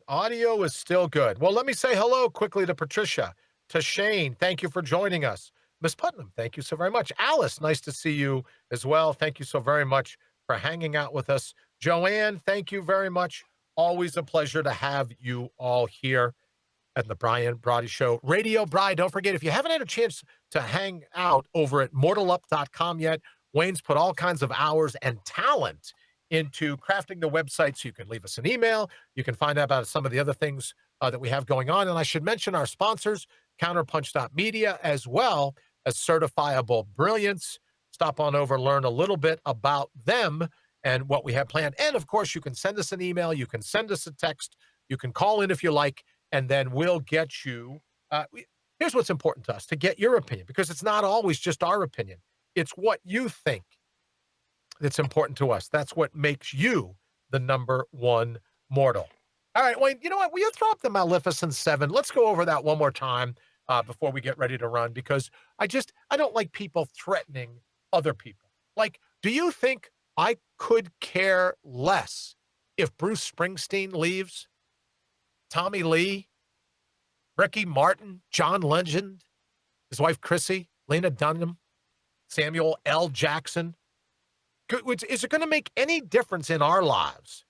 Audio is still good. Well, let me say hello quickly to Patricia, to Shane. Thank you for joining us. Miss Putnam, thank you so very much. Alice, nice to see you as well. Thank you so very much for hanging out with us. Joanne, thank you very much. Always a pleasure to have you all here. at the Brian Brawdy Show Radio. Brian, don't forget, if you haven't had a chance to hang out over at mortalup.com yet, Wayne's put all kinds of hours and talent into crafting the website, so you can leave us an email. You can find out about some of the other things that we have going on. And I should mention our sponsors, Counterpunch.media, as well as Certifiable Brilliance. Stop on over, learn a little bit about them and what we have planned. And, of course, you can send us an email. You can send us a text. You can call in if you like, and then we'll get you. Here's what's important to us, to get your opinion, because it's not always just our opinion. It's what you think that's important to us. That's what makes you the number one mortal. All right, Wayne, you know what? Will you throw up the Maleficent 7? Let's go over that one more time before we get ready to run, because I don't like people threatening other people. Like, do you think I could care less if Bruce Springsteen leaves? Tommy Lee, Ricky Martin, John Legend, his wife Chrissy, Lena Dunham, Samuel L. Jackson. Is it going to make any difference in our lives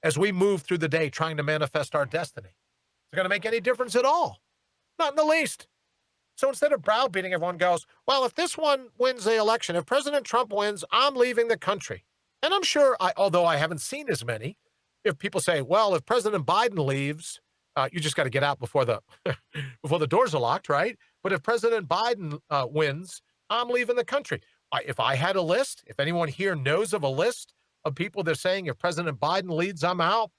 as we move through the day trying to manifest our destiny? Is it going to make any difference at all? Not in the least. So instead of browbeating, everyone goes, well, if this one wins the election, if President Trump wins, I'm leaving the country. And I'm sure, although I haven't seen as many, if people say, well, if President Biden leaves, you just got to get out before the before the doors are locked, right? But if President Biden wins, I'm leaving the country. If I had a list, if anyone here knows of a list of people that are saying if President Biden leads, I'm out,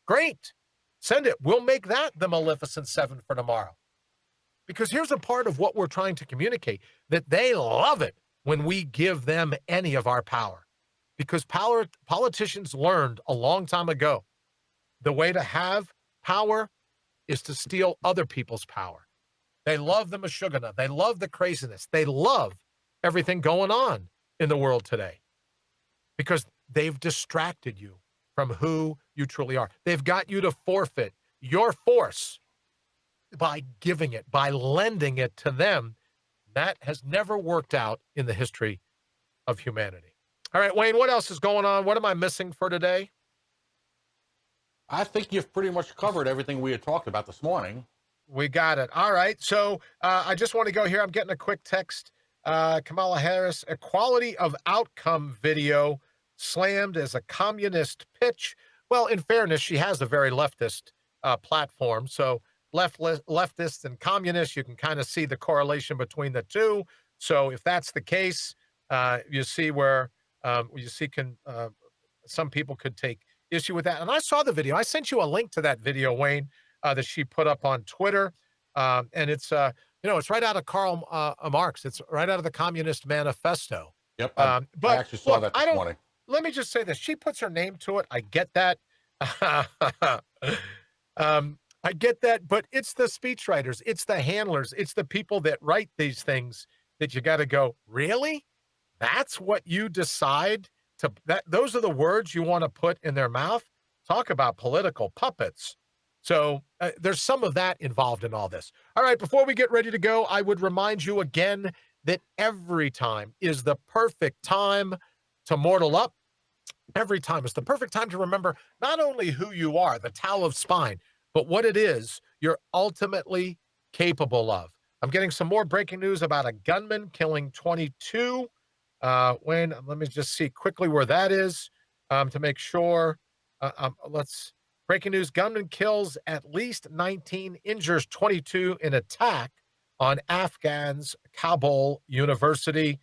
great. Send it. We'll make that the Maleficent 7 for tomorrow. Because here's a part of what we're trying to communicate, that they love it when we give them any of our power. Because politicians learned a long time ago, the way to have power is to steal other people's power. They love the mashugana. They love the craziness. They love everything going on in the world today because they've distracted you from who you truly are. They've got you to forfeit your force by giving it, by lending it to them. That has never worked out in the history of humanity. All right, Wayne, what else is going on? What am I missing for today? I think you've pretty much covered everything we had talked about this morning. We got it. All right. So I just want to go here. I'm getting a quick text. Kamala Harris, equality of outcome video slammed as a communist pitch. Well, in fairness, she has a very leftist platform. So leftists and communists, you can kind of see the correlation between the two. So if that's the case, you see where some people could take issue with that. And I saw the video. I sent you a link to that video, Wayne, that she put up on Twitter. And it's, it's right out of Karl Marx. It's right out of the Communist Manifesto. Yep. I actually saw that this morning. Let me just say this. She puts her name to it. I get that. I get that. But it's the speechwriters. It's the handlers. It's the people that write these things that you got to go, really? That's what you decide to, those are the words you want to put in their mouth? Talk about political puppets. So there's some of that involved in all this. All right, before we get ready to go, I would remind you again that every time is the perfect time to mortal up. Every time is the perfect time to remember not only who you are, the Tao of Spine, but what it is you're ultimately capable of. I'm getting some more breaking news about a gunman killing 22. Wayne, let me just see quickly where that is to make sure. Breaking news, gunman kills at least 19, injures 22 in attack on Afghans, Kabul University.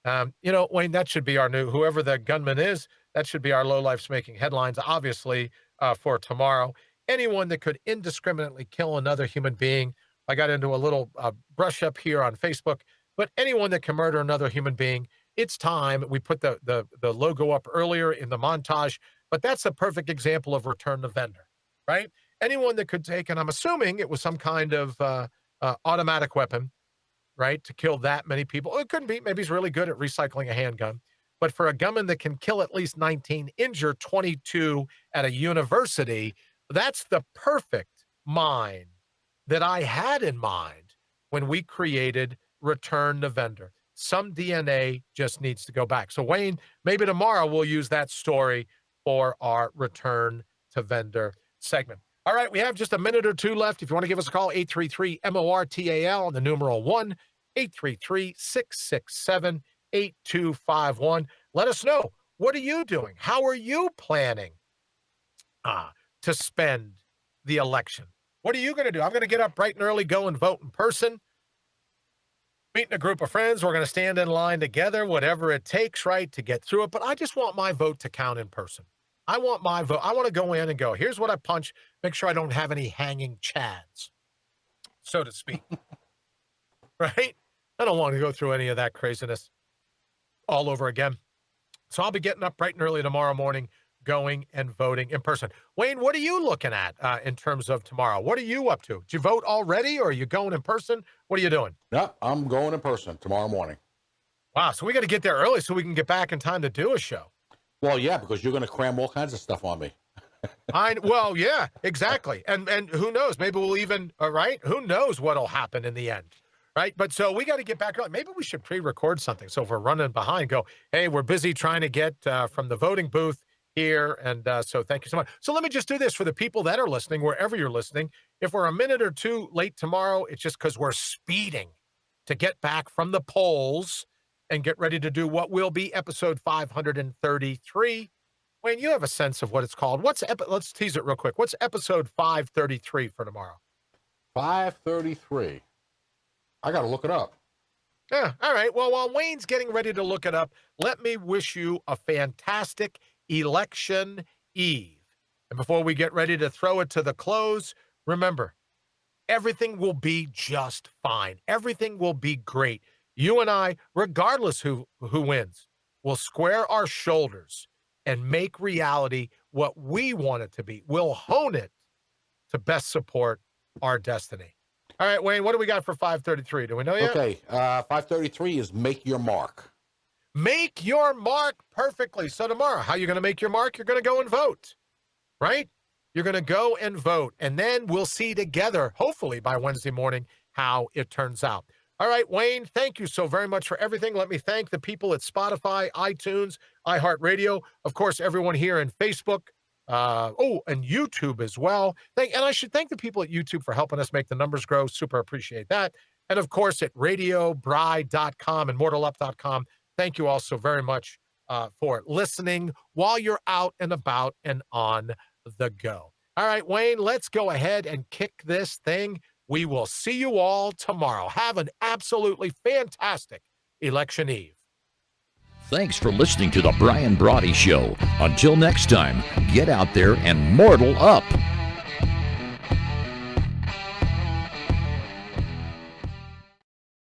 Wayne, that should be our whoever the gunman is, that should be our lowlifes making headlines, obviously, for tomorrow. Anyone that could indiscriminately kill another human being. I got into a little brush up here on Facebook, but anyone that can murder another human being, it's time. We put the logo up earlier in the montage, but that's a perfect example of return to vendor, right? Anyone that could take, and I'm assuming it was some kind of automatic weapon, right, to kill that many people. It couldn't be. Maybe he's really good at recycling a handgun. But for a gunman that can kill at least 19, injure 22 at a university, that's the perfect mind that I had in mind when we created Return to Vendor. Some DNA just needs to go back. So, Wayne, maybe tomorrow we'll use that story for our Return to Vendor segment. All right, we have just a minute or two left. If you want to give us a call, 833-MORTAL on the numeral 1, 833-667-8251. Let us know. What are you doing? How are you planning to spend the election? What are you going to do? I'm going to get up bright and early, go and vote in person, meeting a group of friends. We're going to stand in line together, whatever it takes, right, to get through it. But I just want my vote to count in person. I want my vote. I want to go in and go, here's what I punch. Make sure I don't have any hanging chads, so to speak. Right? I don't want to go through any of that craziness all over again. So I'll be getting up bright and early tomorrow morning, going and voting in person. Wayne, what are you looking at in terms of tomorrow? What are you up to? Did you vote already, or are you going in person? What are you doing? No, I'm going in person tomorrow morning. Wow, so we got to get there early so we can get back in time to do a show. Well, yeah, because you're going to cram all kinds of stuff on me. Well, yeah, exactly. And who knows? Maybe we'll even, right? Who knows what'll happen in the end, right? But so we got to get back early. Maybe we should pre-record something. So if we're running behind, go, hey, we're busy trying to get from the voting booth here. And so thank you so much. So let me just do this for the people that are listening, wherever you're listening. If we're a minute or two late tomorrow, it's just because we're speeding to get back from the polls and get ready to do what will be episode 533. Wayne, you have a sense of what it's called. Let's tease it real quick. What's episode 533 for tomorrow? 533. I got to look it up. Yeah, all right. Well, while Wayne's getting ready to look it up, let me wish you a fantastic election eve. And before we get ready to throw it to the close, remember, everything will be just fine. Everything will be great. You and I, regardless who wins, will square our shoulders and make reality what we want it to be. We'll hone it to best support our destiny. All right, Wayne, what do we got for 533? Do we know yet? Okay, 533 is make your mark. Make your mark perfectly. So tomorrow, how are you going to make your mark? You're going to go and vote, right? You're going to go and vote, and then we'll see together, hopefully by Wednesday morning, how it turns out. All right, Wayne, thank you so very much for everything. Let me thank the people at Spotify, iTunes, iHeartRadio, of course, everyone here in Facebook, and YouTube as well. And I should thank the people at YouTube for helping us make the numbers grow. Super appreciate that. And, of course, at radiobride.com and mortalup.com, thank you all so very much for listening while you're out and about and on the go. All right, Wayne, let's go ahead and kick this thing. We will see you all tomorrow. Have an absolutely fantastic election eve. Thanks for listening to the Brian Brawdy Show. Until next time, get out there and mortal up.